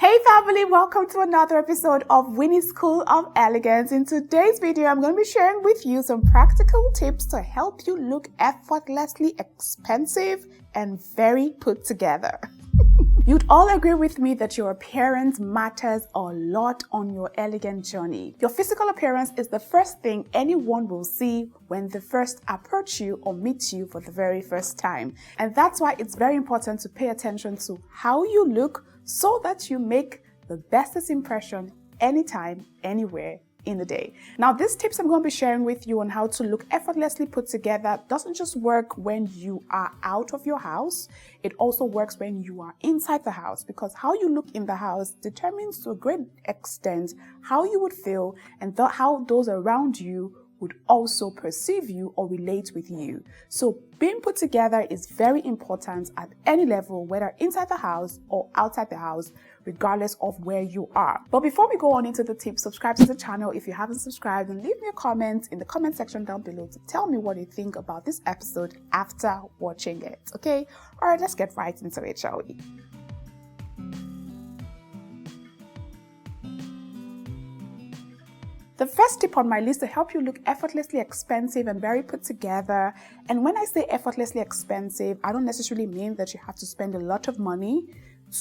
Hey family, welcome to another episode of Winnie's School of Elegance. In today's video, I'm going to be sharing with you some practical tips to help you look effortlessly expensive and very put together. You'd all agree with me that your appearance matters a lot on your elegant journey. Your physical appearance is the first thing anyone will see when they first approach you or meet you for the very first time. And that's why it's very important to pay attention to how you look so that you make the bestest impression anytime, anywhere in the day. Now, these tips I'm going to be sharing with you on how to look effortlessly put together doesn't just work when you are out of your house. It also works when you are inside the house, because how you look in the house determines to a great extent how you would feel and how those around you would also perceive you or relate with you. So being put together is very important at any level, whether inside the house or outside the house, regardless of where you are. But before we go on into the tips, subscribe to the channel if you haven't subscribed, and leave me a comment in the comment section down below to tell me what you think about this episode after watching it, okay? All right, let's get right into it, shall we? The first tip on my list to help you look effortlessly expensive and very put together, and when I say effortlessly expensive, I don't necessarily mean that you have to spend a lot of money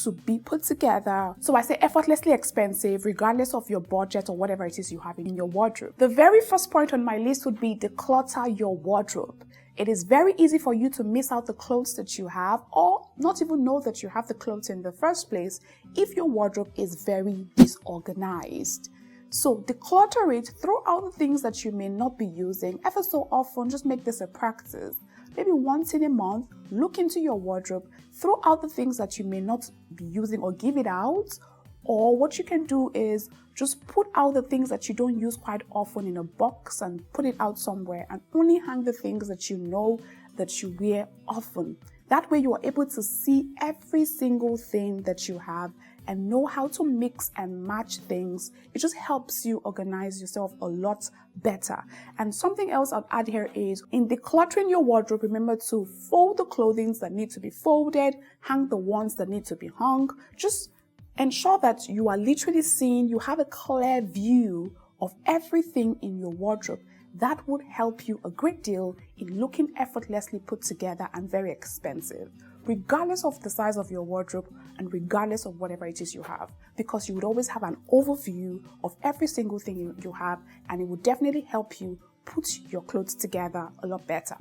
to be put together. So I say effortlessly expensive regardless of your budget or whatever it is you have in your wardrobe. The very first point on my list would be declutter your wardrobe. It is very easy for you to miss out the clothes that you have or not even know that you have the clothes in the first place if your wardrobe is very disorganized. So declutter it, throw out the things that you may not be using. Ever so often, just make this a practice. Maybe once in a month, look into your wardrobe, throw out the things that you may not be using or give it out. Or what you can do is just put out the things that you don't use quite often in a box and put it out somewhere, and only hang the things that you know that you wear often. That way you are able to see every single thing that you have and know how to mix and match things. It just helps you organize yourself a lot better. And something else I'll add here is, in decluttering your wardrobe, remember to fold the clothing that need to be folded, hang the ones that need to be hung. Just ensure that you are literally seeing, you have a clear view of everything in your wardrobe. That would help you a great deal in looking effortlessly put together and very expensive, regardless of the size of your wardrobe and regardless of whatever it is you have, because you would always have an overview of every single thing you have, and it would definitely help you put your clothes together a lot better.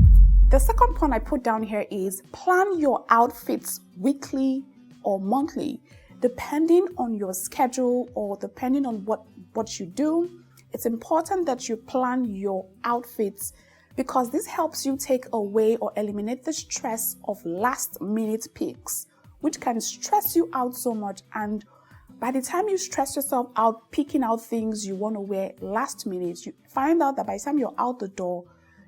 The second point I put down here is plan your outfits weekly or monthly, depending on your schedule or depending on what you do. It's important that you plan your outfits, because this helps you take away or eliminate the stress of last minute picks, which can stress you out so much. And by the time you stress yourself out picking out things you want to wear last minute, you find out that by the time you're out the door,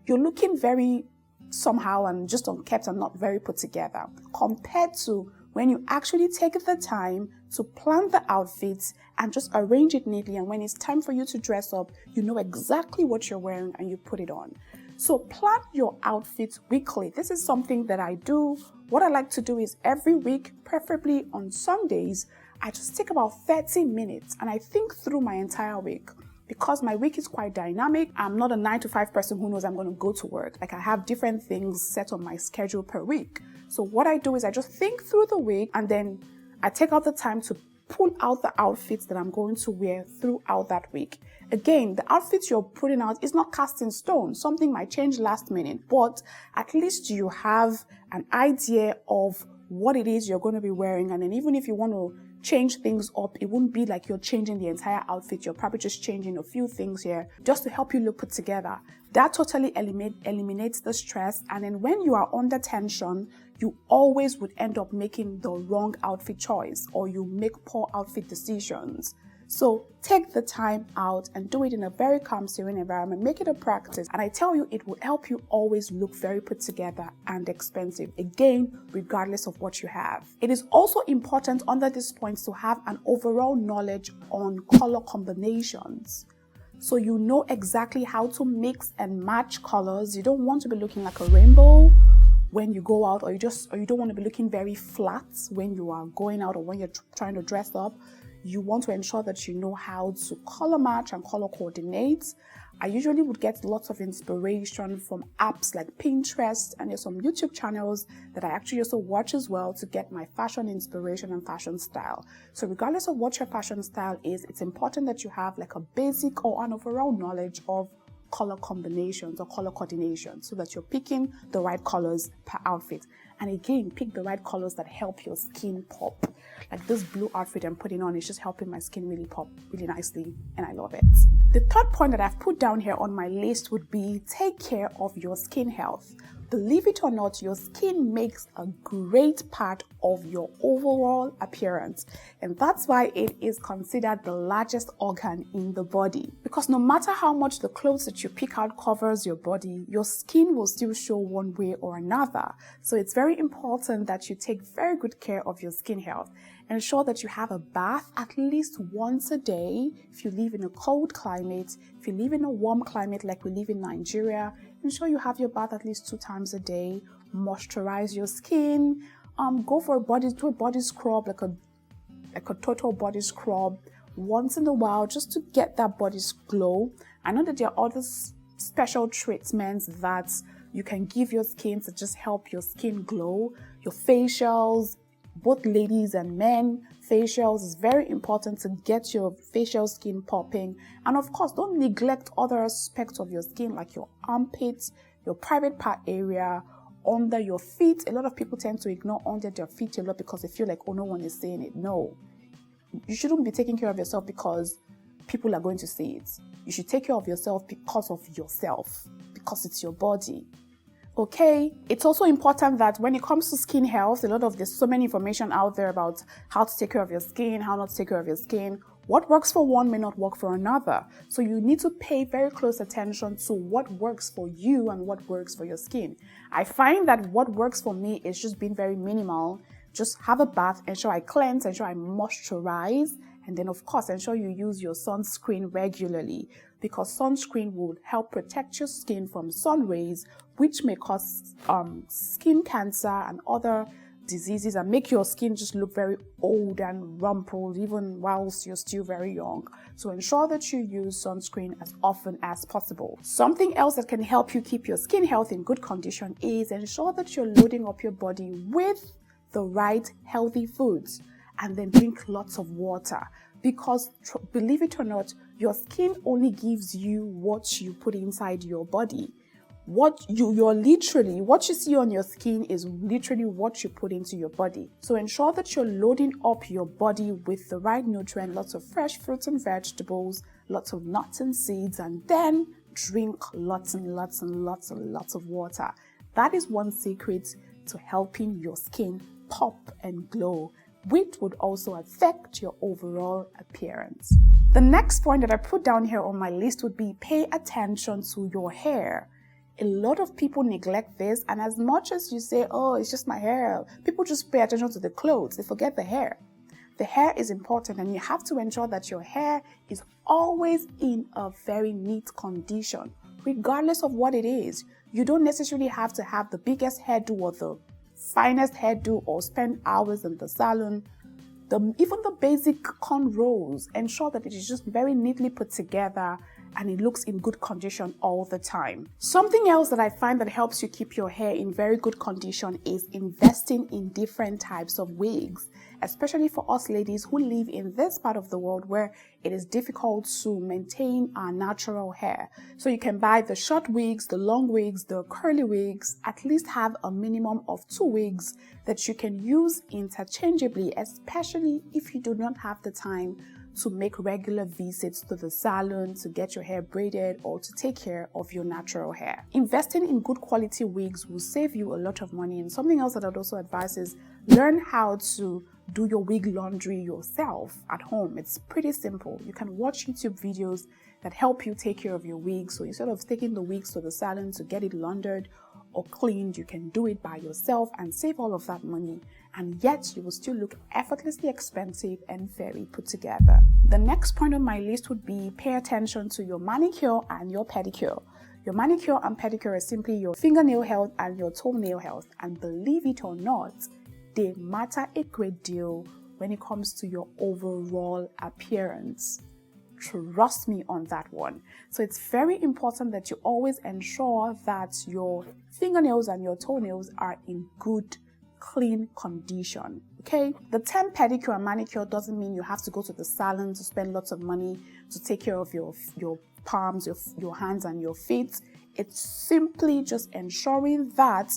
you're looking very somehow and just unkept and not very put together, compared to when you actually take the time to plan the outfits and just arrange it neatly, and when it's time for you to dress up, you know exactly what you're wearing and you put it on. So plan your outfits weekly. This is something that I do. What I like to do is every week, preferably on Sundays, I just take about 30 minutes and I think through my entire week. Because my week is quite dynamic, I'm not a 9-to-5 person who knows I'm going to go to work. Like, I have different things set on my schedule per week. So what I do is I just think through the week, and then I take out the time to pull out the outfits that I'm going to wear throughout that week. Again, the outfits you're putting out is not cast in stone. Something might change last minute, but at least you have an idea of what it is you're going to be wearing. And then even if you want to change things up, it wouldn't be like you're changing the entire outfit. You're probably just changing a few things here just to help you look put together. That totally eliminates the stress. And then when you are under tension, you always would end up making the wrong outfit choice, or you make poor outfit decisions. So take the time out and do it in a very calm, serene environment. Make it a practice. And I tell you, it will help you always look very put together and expensive. Again, regardless of what you have. It is also important under this point to have an overall knowledge on color combinations. So you know exactly how to mix and match colors. You don't want to be looking like a rainbow when you go out, or you don't want to be looking very flat when you are going out or when you're trying to dress up. You want to ensure that you know how to color match and color coordinate. I usually would get lots of inspiration from apps like Pinterest, and there's some YouTube channels that I actually also watch as well to get my fashion inspiration and fashion style. So regardless of what your fashion style is, it's important that you have like a basic or an overall knowledge of color combinations or color coordination so that you're picking the right colors per outfit. And again, pick the right colors that help your skin pop. Like this blue outfit I'm putting on is just helping my skin really pop really nicely, and I love it. The third point that I've put down here on my list would be take care of your skin health. Believe it or not, your skin makes a great part of your overall appearance, and that's why it is considered the largest organ in the body. Because no matter how much the clothes that you pick out covers your body, your skin will still show one way or another. So it's very important that you take very good care of your skin health. Ensure that you have a bath at least once a day. If you live in a cold climate, if you live in a warm climate like we live in Nigeria, ensure you have your bath at least 2 times a day. Moisturize your skin. Go for a body scrub, like a total body scrub once in a while, just to get that body glow. I know that there are other special treatments that you can give your skin to just help your skin glow. Your facials, both ladies and men, facials is very important to get your facial skin popping. And of course, don't neglect other aspects of your skin like your armpits, your private part area, under your feet. A lot of people tend to ignore under their feet a lot because they feel like, oh, no one is saying it. No, you shouldn't be taking care of yourself because people are going to see it. You should take care of yourself because it's your body. Okay, it's also important that when it comes to skin health, there's so many information out there about how to take care of your skin, how not to take care of your skin. What works for one may not work for another. So you need to pay very close attention to what works for you and what works for your skin. I find that what works for me is just being very minimal. Just have a bath, ensure I cleanse, ensure I moisturize, and then of course ensure you use your sunscreen regularly, because sunscreen will help protect your skin from sun rays, which may cause skin cancer and other diseases and make your skin just look very old and rumpled even whilst you're still very young. So ensure that you use sunscreen as often as possible. Something else that can help you keep your skin health in good condition is ensure that you're loading up your body with the right healthy foods, and then drink lots of water, because believe it or not, your skin only gives you what you put inside your body. What you see on your skin is literally what you put into your body. So ensure that you're loading up your body with the right nutrient, lots of fresh fruits and vegetables, lots of nuts and seeds, and then drink lots and lots and lots and lots of water. That is one secret to helping your skin pop and glow, which would also affect your overall appearance. The next point that I put down here on my list would be pay attention to your hair. A lot of people neglect this, and as much as you say, oh, it's just my hair, people just pay attention to the clothes, they forget the hair. The hair is important, and you have to ensure that your hair is always in a very neat condition, regardless of what it is. You don't necessarily have to have the biggest hairdo or the finest hairdo or spend hours in the salon. Even the basic cornrows, ensure that it is just very neatly put together and it looks in good condition all the time. Something else that I find that helps you keep your hair in very good condition is investing in different types of wigs, especially for us ladies who live in this part of the world where it is difficult to maintain our natural hair. So you can buy the short wigs, the long wigs, the curly wigs. At least have a minimum of 2 wigs that you can use interchangeably, especially if you do not have the time to make regular visits to the salon to get your hair braided or to take care of your natural hair. Investing in good quality wigs will save you a lot of money. And something else that I'd also advise is learn how to do your wig laundry yourself at home. It's pretty simple. You can watch YouTube videos that help you take care of your wigs. So instead of taking the wigs to the salon to get it laundered or cleaned, you can do it by yourself and save all of that money, and yet you will still look effortlessly expensive and very put together. The next point on my list would be pay attention to your manicure and your pedicure. Your manicure and pedicure is simply your fingernail health and your toenail health. And believe it or not, they matter a great deal when it comes to your overall appearance. Trust me on that one. So it's very important that you always ensure that your fingernails and your toenails are in good, clean condition. Okay? The term pedicure and manicure doesn't mean you have to go to the salon to spend lots of money to take care of your palms, your hands and your feet. It's simply just ensuring that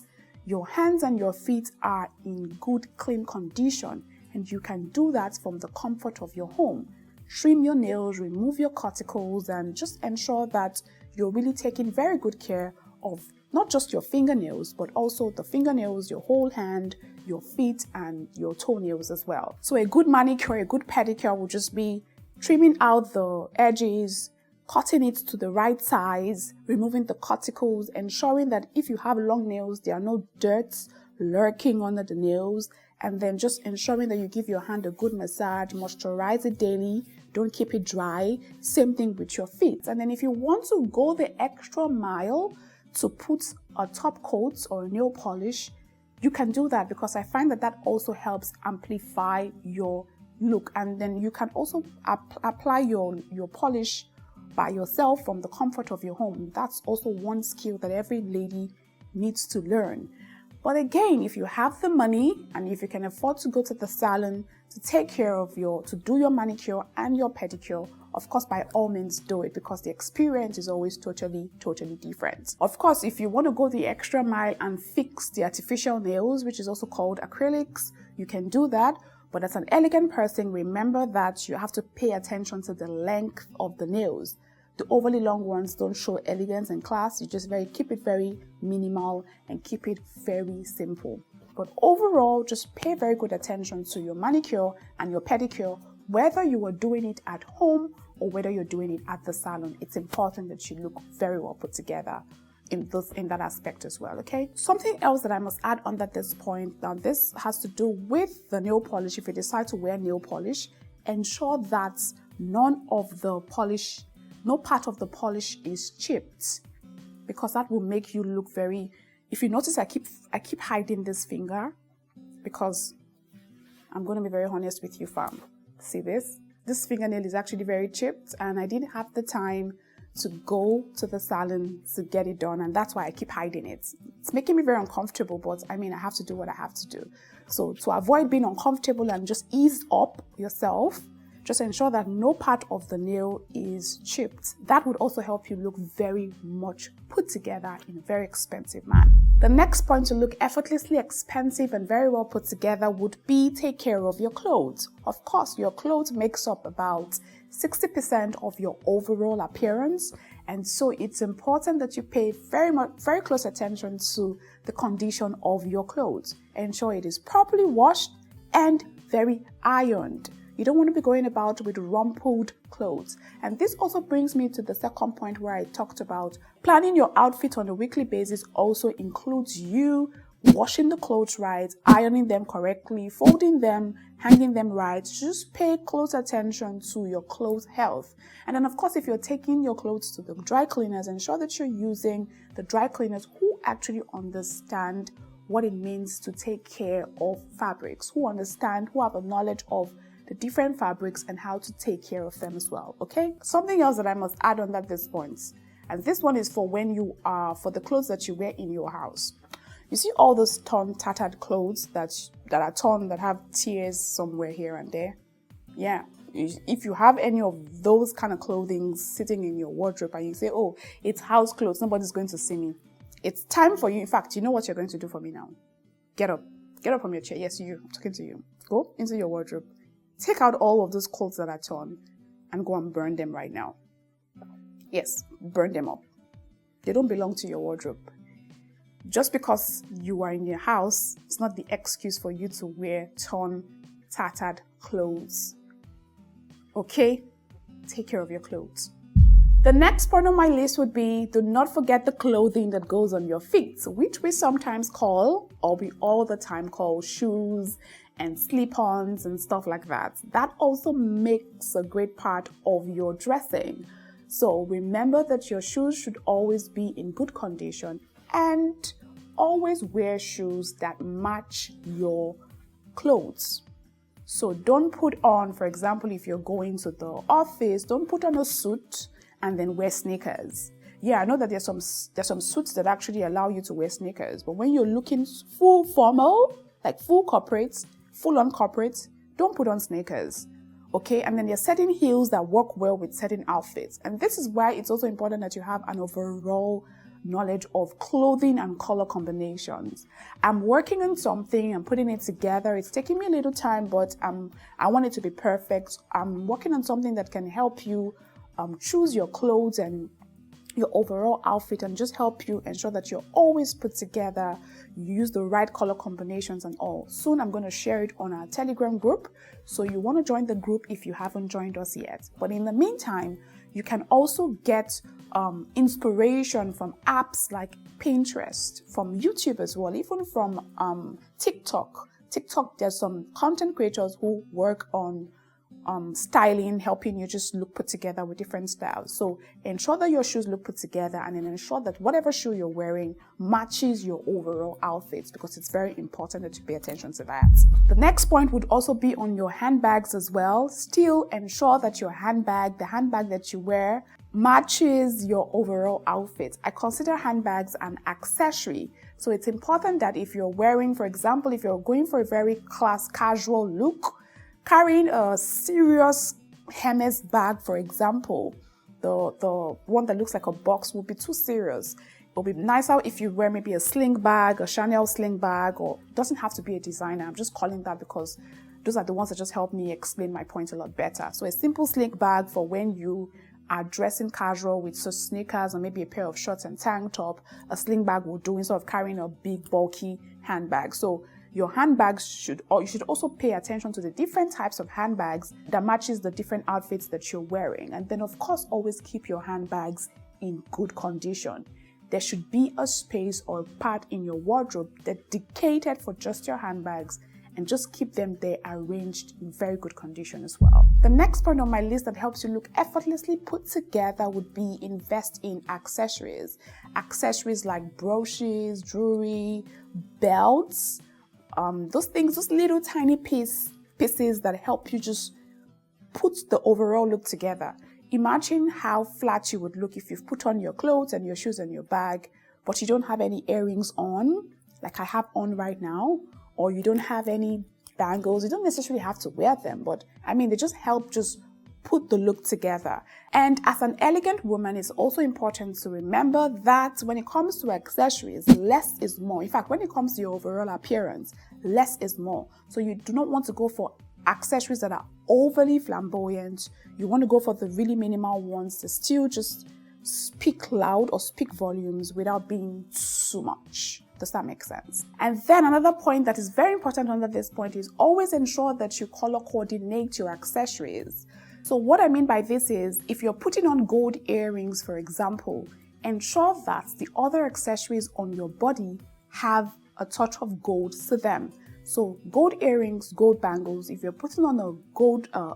your hands and your feet are in good, clean condition. And you can do that from the comfort of your home. Trim your nails, remove your cuticles, and just ensure that you're really taking very good care of not just your fingernails, but also the fingernails, your whole hand, your feet, and your toenails as well. So a good manicure, a good pedicure will just be trimming out the edges, cutting it to the right size, removing the cuticles, ensuring that if you have long nails, there are no dirt lurking under the nails, and then just ensuring that you give your hand a good massage, moisturize it daily, don't keep it dry. Same thing with your feet. And then if you want to go the extra mile to put a top coat or a nail polish, you can do that, because I find that that also helps amplify your look. And then you can also apply your polish by yourself from the comfort of your home. That's also one skill that every lady needs to learn. But again, if you have the money and if you can afford to go to the salon to take care of to do your manicure and your pedicure, of course, by all means do it, because the experience is always totally different. Of course, if you want to go the extra mile and fix the artificial nails, which is also called acrylics, you can do that. But as an elegant person, remember that you have to pay attention to the length of the nails. The overly long ones don't show elegance and class. You just keep it very minimal and keep it very simple. But overall, just pay very good attention to your manicure and your pedicure, whether you are doing it at home or whether you're doing it at the salon. It's important that you look very well put together in that aspect as well. Okay, something else that I must add on at this point, now this has to do with the nail polish. If you decide to wear nail polish, ensure that no part of the polish is chipped, because that will make you look very. If you notice, I keep hiding this finger because I'm going to be very honest with you, fam. See this fingernail is actually very chipped, and I didn't have the time to go to the salon to get it done, and that's why I keep hiding it. It's making me very uncomfortable, but I mean, I have to do what I have to do. So to avoid being uncomfortable and just ease up yourself, just ensure that no part of the nail is chipped. That would also help you look very much put together in a very expensive manner. The next point to look effortlessly expensive and very well put together would be take care of your clothes. Of course, your clothes makes up about 60% of your overall appearance, and so it's important that you pay very close attention to the condition of your clothes. Ensure it is properly washed and very ironed. You don't want to be going about with rumpled clothes. And this also brings me to the second point where I talked about planning your outfit on a weekly basis also includes you washing the clothes right, ironing them correctly, folding them, hanging them right. Just pay close attention to your clothes health. And then of course, if you're taking your clothes to the dry cleaners, ensure that you're using the dry cleaners who actually understand what it means to take care of fabrics, who have a knowledge of the different fabrics and how to take care of them as well. Okay, something else that I must add on at this point, and this one is for for the clothes that you wear in your house. You see all those torn, tattered clothes that are torn, that have tears somewhere here and there. Yeah, if you have any of those kind of clothing sitting in your wardrobe and you say, oh, it's house clothes, nobody's going to see me, it's time for you. In fact, you know what you're going to do for me now? Get up from your chair. Yes, I'm talking to you. Go into your wardrobe. Take out all of those clothes that are torn and go and burn them right now. Yes, burn them up. They don't belong to your wardrobe. Just because you are in your house, it's not the excuse for you to wear torn, tattered clothes. Okay? Take care of your clothes. The next point on my list would be, do not forget the clothing that goes on your feet, which we sometimes call, or we all the time call, shoes and slip-ons and stuff like that. That also makes a great part of your dressing. So remember that your shoes should always be in good condition, and always wear shoes that match your clothes. So don't put on, for example, if you're going to the office, don't put on a suit and then wear sneakers. Yeah, I know that there's some suits that actually allow you to wear sneakers, but when you're looking full formal, like full corporate, full on corporate, don't put on sneakers. Okay, and then there's certain heels that work well with certain outfits. And this is why it's also important that you have an overall knowledge of clothing and color combinations. I'm working on something, I'm putting it together. It's taking me a little time, but I want it to be perfect. I'm working on something that can help you choose your clothes and your overall outfit, and just help you ensure that you're always put together, you use the right color combinations and all. Soon I'm going to share it on our Telegram group, so you want to join the group if you haven't joined us yet. But in the meantime, you can also get inspiration from apps like Pinterest, from YouTube as well, even from TikTok. There's some content creators who work on styling, helping you just look put together with different styles. So ensure that your shoes look put together, and then ensure that whatever shoe you're wearing matches your overall outfits, because it's very important that you pay attention to that. The next point would also be on your handbags as well. Still ensure that your handbag, the handbag that you wear, matches your overall outfit. I consider handbags an accessory. So it's important that if you're wearing, for example, if you're going for a very casual look, carrying a serious Hermes bag, for example, the one that looks like a box will be too serious. It'll be nicer if you wear maybe a sling bag, a Chanel sling bag, or it doesn't have to be a designer. I'm just calling that because those are the ones that just help me explain my point a lot better. So a simple sling bag for when you are dressing casual with sneakers or maybe a pair of shorts and tank top, a sling bag will do instead of carrying a big bulky handbag. So your handbags you should also pay attention to the different types of handbags that matches the different outfits that you're wearing. And then of course, always keep your handbags in good condition. There should be a space or part in your wardrobe dedicated for just your handbags, and just keep them there arranged in very good condition as well. The next point on my list that helps you look effortlessly put together would be invest in accessories. Accessories like brooches, jewelry, belts, those little tiny pieces that help you just put the overall look together. Imagine how flat you would look if you've put on your clothes and your shoes and your bag, but you don't have any earrings on, like I have on right now, or you don't have any bangles. You don't necessarily have to wear them, but I mean, they just help just put the look together. And as an elegant woman, it's also important to remember that when it comes to accessories, less is more. In fact, when it comes to your overall appearance, less is more. So you do not want to go for accessories that are overly flamboyant. You want to go for the really minimal ones to still just speak loud or speak volumes without being too much. Does that make sense? And then another point that is very important under this point is always ensure that you color coordinate your accessories. So what I mean by this is, if you're putting on gold earrings, for example, ensure that the other accessories on your body have a touch of gold to them. So gold earrings, gold bangles. If you're putting on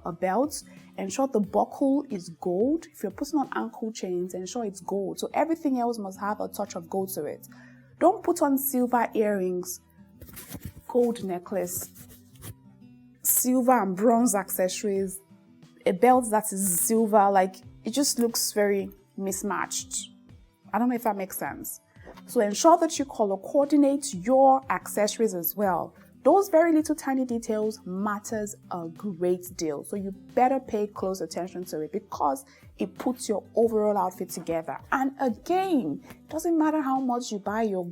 a belt, ensure the buckle is gold. If you're putting on ankle chains, ensure it's gold. So everything else must have a touch of gold to it. Don't put on silver earrings, gold necklace, silver and bronze accessories, a belt that is silver. Like, it just looks very mismatched. I don't know if that makes sense. So ensure that you color coordinate your accessories as well. Those very little tiny details matters a great deal. So you better pay close attention to it, because it puts your overall outfit together. And again, it doesn't matter how much you buy your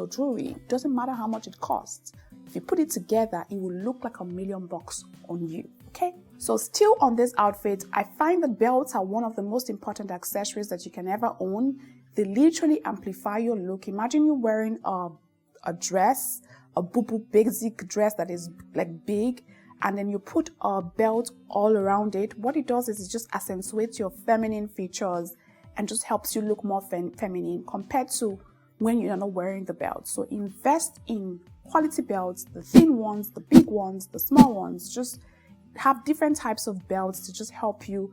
jewelry. It doesn't matter how much it costs. If you put it together, it will look like $1,000,000 on you. Okay? So still on this outfit, I find that belts are one of the most important accessories that you can ever own. They literally amplify your look. Imagine you wearing a dress, a basic dress that is like big, and then you put a belt all around it. What it does is it just accentuates your feminine features and just helps you look more feminine compared to when you're not wearing the belt. So invest in quality belts, the thin ones, the big ones, the small ones. Just have different types of belts to just help you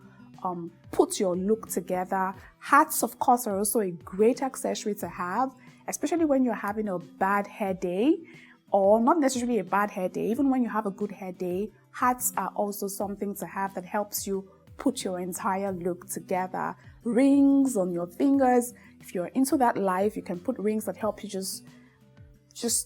put your look together. Hats, of course, are also a great accessory to have, especially when you're having a bad hair day, or not necessarily a bad hair day. Even when you have a good hair day, hats are also something to have that helps you put your entire look together. Rings on your fingers. If you're into that life, you can put rings that help you just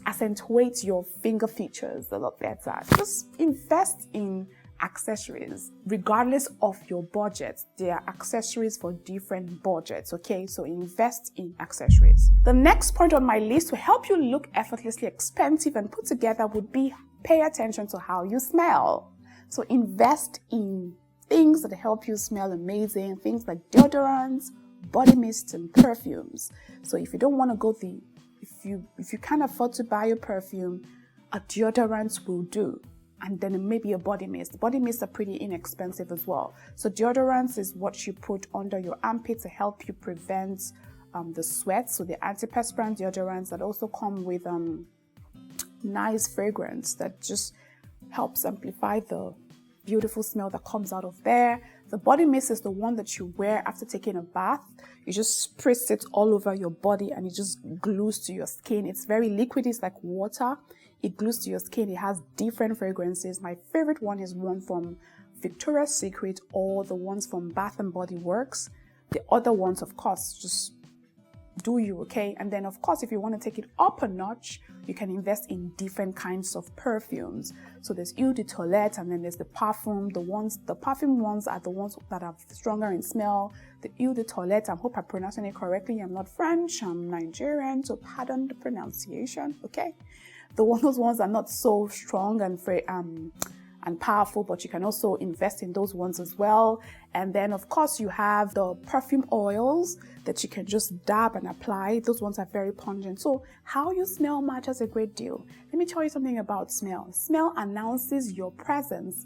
accentuate your finger features a lot better. Just invest in accessories regardless of your budget. There are accessories for different budgets, okay? So invest in accessories. The next point on my list to help you look effortlessly expensive and put together would be pay attention to how you smell. So invest in things that help you smell amazing, things like deodorants, body mists, and perfumes. So if you don't want to go if you can't afford to buy a perfume, a deodorant will do. And then maybe a body mist. Body mists are pretty inexpensive as well. So deodorants is what you put under your armpit to help you prevent the sweat. So the antiperspirant deodorants that also come with nice fragrance that just helps amplify the beautiful smell that comes out of there. The body mist is the one that you wear after taking a bath. You just spritz it all over your body and it just glues to your skin. It's very liquid, it's like water. It glues to your skin. It has different fragrances. My favorite one is one from Victoria's Secret or the ones from Bath & Body Works. The other ones, of course, just do you, okay? And then, of course, if you want to take it up a notch, you can invest in different kinds of perfumes. So there's Eau de Toilette, and then there's the perfume. The perfume ones are the ones that are stronger in smell. The Eau de Toilette, I hope I'm pronouncing it correctly. I'm not French, I'm Nigerian, so pardon the pronunciation, okay? Those ones are not so strong and very and powerful, but you can also invest in those ones as well. And then, of course, you have the perfume oils that you can just dab and apply. Those ones are very pungent. So how you smell matters a great deal. Let me tell you something about smell. Smell announces your presence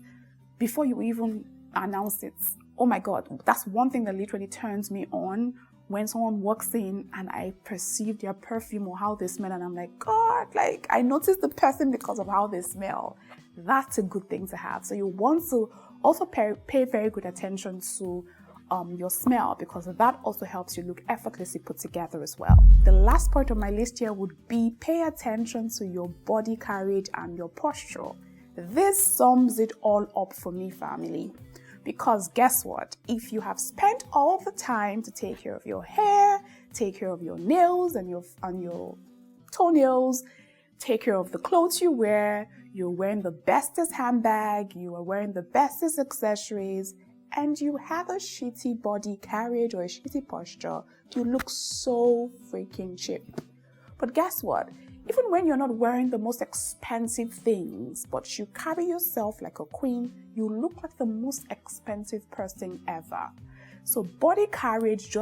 before you even announce it. Oh my God, that's one thing that literally turns me on when someone walks in and I perceive their perfume or how they smell, and I'm like, God, like I notice the person because of how they smell. That's a good thing to have. So you want to also pay very good attention to your smell, because that also helps you look effortlessly put together as well. The last point on my list here would be pay attention to your body carriage and your posture. This sums it all up for me, family. Because guess what? If you have spent all the time to take care of your hair, take care of your nails and your toenails, take care of the clothes you wear, you're wearing the bestest handbag, you are wearing the bestest accessories, and you have a shitty body carriage or a shitty posture, you look so freaking cheap. But guess what? Even when you're not wearing the most expensive things, but you carry yourself like a queen, you look like the most expensive person ever. So body carriage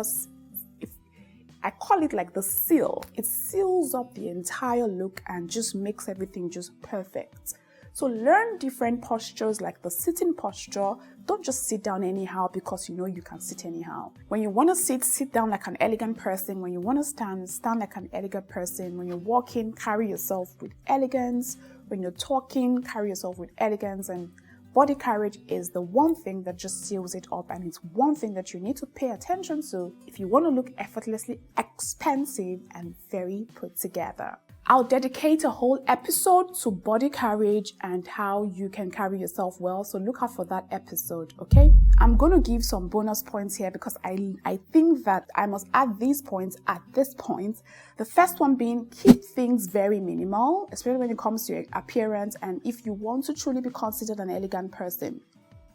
I call it like the seal. It seals up the entire look and just makes everything just perfect. So learn different postures like the sitting posture. Don't just sit down anyhow because you know you can sit anyhow. When you want to sit down like an elegant person. When you want to stand like an elegant person. When you're walking, carry yourself with elegance. When you're talking, carry yourself with elegance. And body carriage is the one thing that just seals it up, and it's one thing that you need to pay attention to if you want to look effortlessly expensive and very put together. I'll dedicate a whole episode to body carriage and how you can carry yourself well, so look out for that episode, okay? I'm going to give some bonus points here because I think that I must add these points at this point. The first one being keep things very minimal, especially when it comes to your appearance, and if you want to truly be considered an elegant person,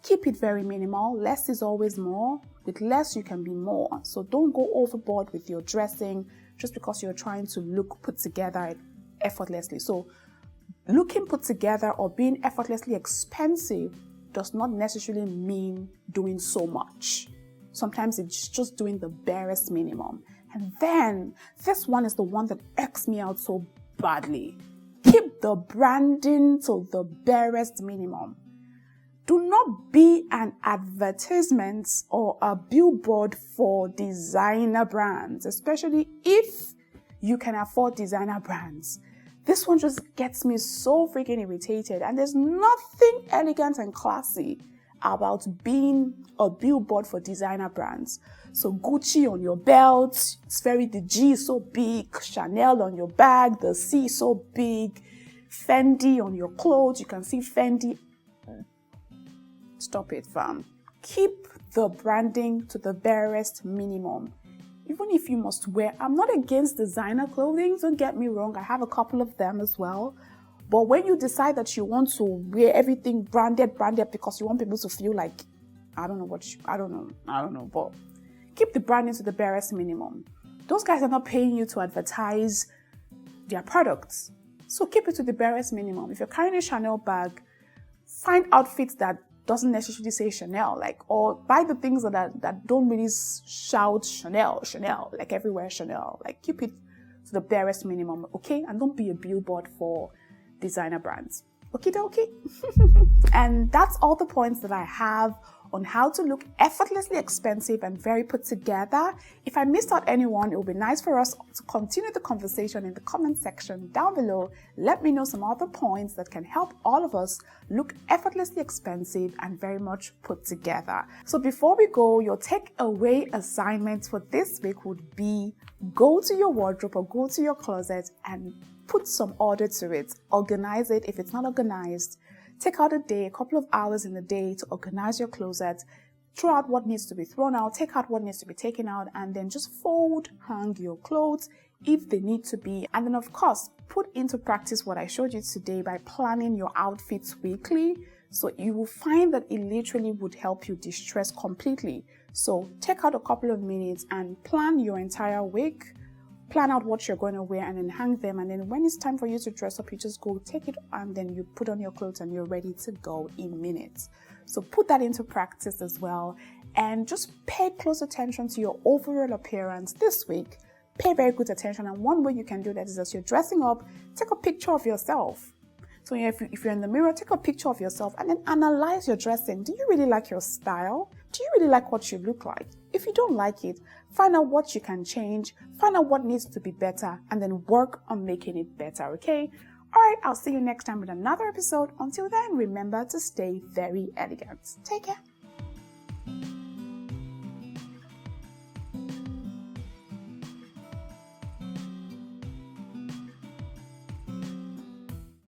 keep it very minimal. Less is always more. With less, you can be more. So don't go overboard with your dressing just because you're trying to look put together effortlessly. So looking put together or being effortlessly expensive does not necessarily mean doing so much. Sometimes it's just doing the barest minimum. And then this one is the one that irks me out so badly. Keep the branding to the barest minimum. Do not be an advertisement or a billboard for designer brands, especially if you can afford designer brands. This one just gets me so freaking irritated, and there's nothing elegant and classy about being a billboard for designer brands. So Gucci on your belt, the G is so big, Chanel on your bag, the C is so big, Fendi on your clothes, you can see Fendi. Stop it, fam. Keep the branding to the barest minimum. Even if you must wear, I'm not against designer clothing, don't get me wrong, I have a couple of them as well. But when you decide that you want to wear everything branded because you want people to feel like, I don't know, but keep the branding to the barest minimum. Those guys are not paying you to advertise their products. So keep it to the barest minimum. If you're carrying a Chanel bag, find outfits that doesn't necessarily say Chanel, or buy the things that don't really shout Chanel, like everywhere Chanel. Like keep it to the barest minimum, okay? And don't be a billboard for designer brands. Okie dokie. And that's all the points that I have on how to look effortlessly expensive and very put together. If I missed out anyone, it would be nice for us to continue the conversation in the comment section down below. Let me know some other points that can help all of us look effortlessly expensive and very much put together. So before we go, your takeaway assignment for this week would be go to your wardrobe or go to your closet and put some order to it. Organize it if it's not organized. Take out a couple of hours in the day to organize your closet. Throw out what needs to be thrown out, take out what needs to be taken out, and then just fold, hang your clothes if they need to be. And then of course, put into practice what I showed you today by planning your outfits weekly. So you will find that it literally would help you de-stress completely. So take out a couple of minutes and plan your entire week. Plan out what you're going to wear and then hang them. And then when it's time for you to dress up, you just go take it and then you put on your clothes and you're ready to go in minutes. So put that into practice as well. And just pay close attention to your overall appearance this week. Pay very good attention. And one way you can do that is as you're dressing up, take a picture of yourself. So if you're in the mirror, take a picture of yourself and then analyze your dressing. Do you really like your style? Do you really like what you look like? If you don't like it, find out what you can change, find out what needs to be better, and then work on making it better, okay? All right, I'll see you next time with another episode. Until then, remember to stay very elegant. Take care.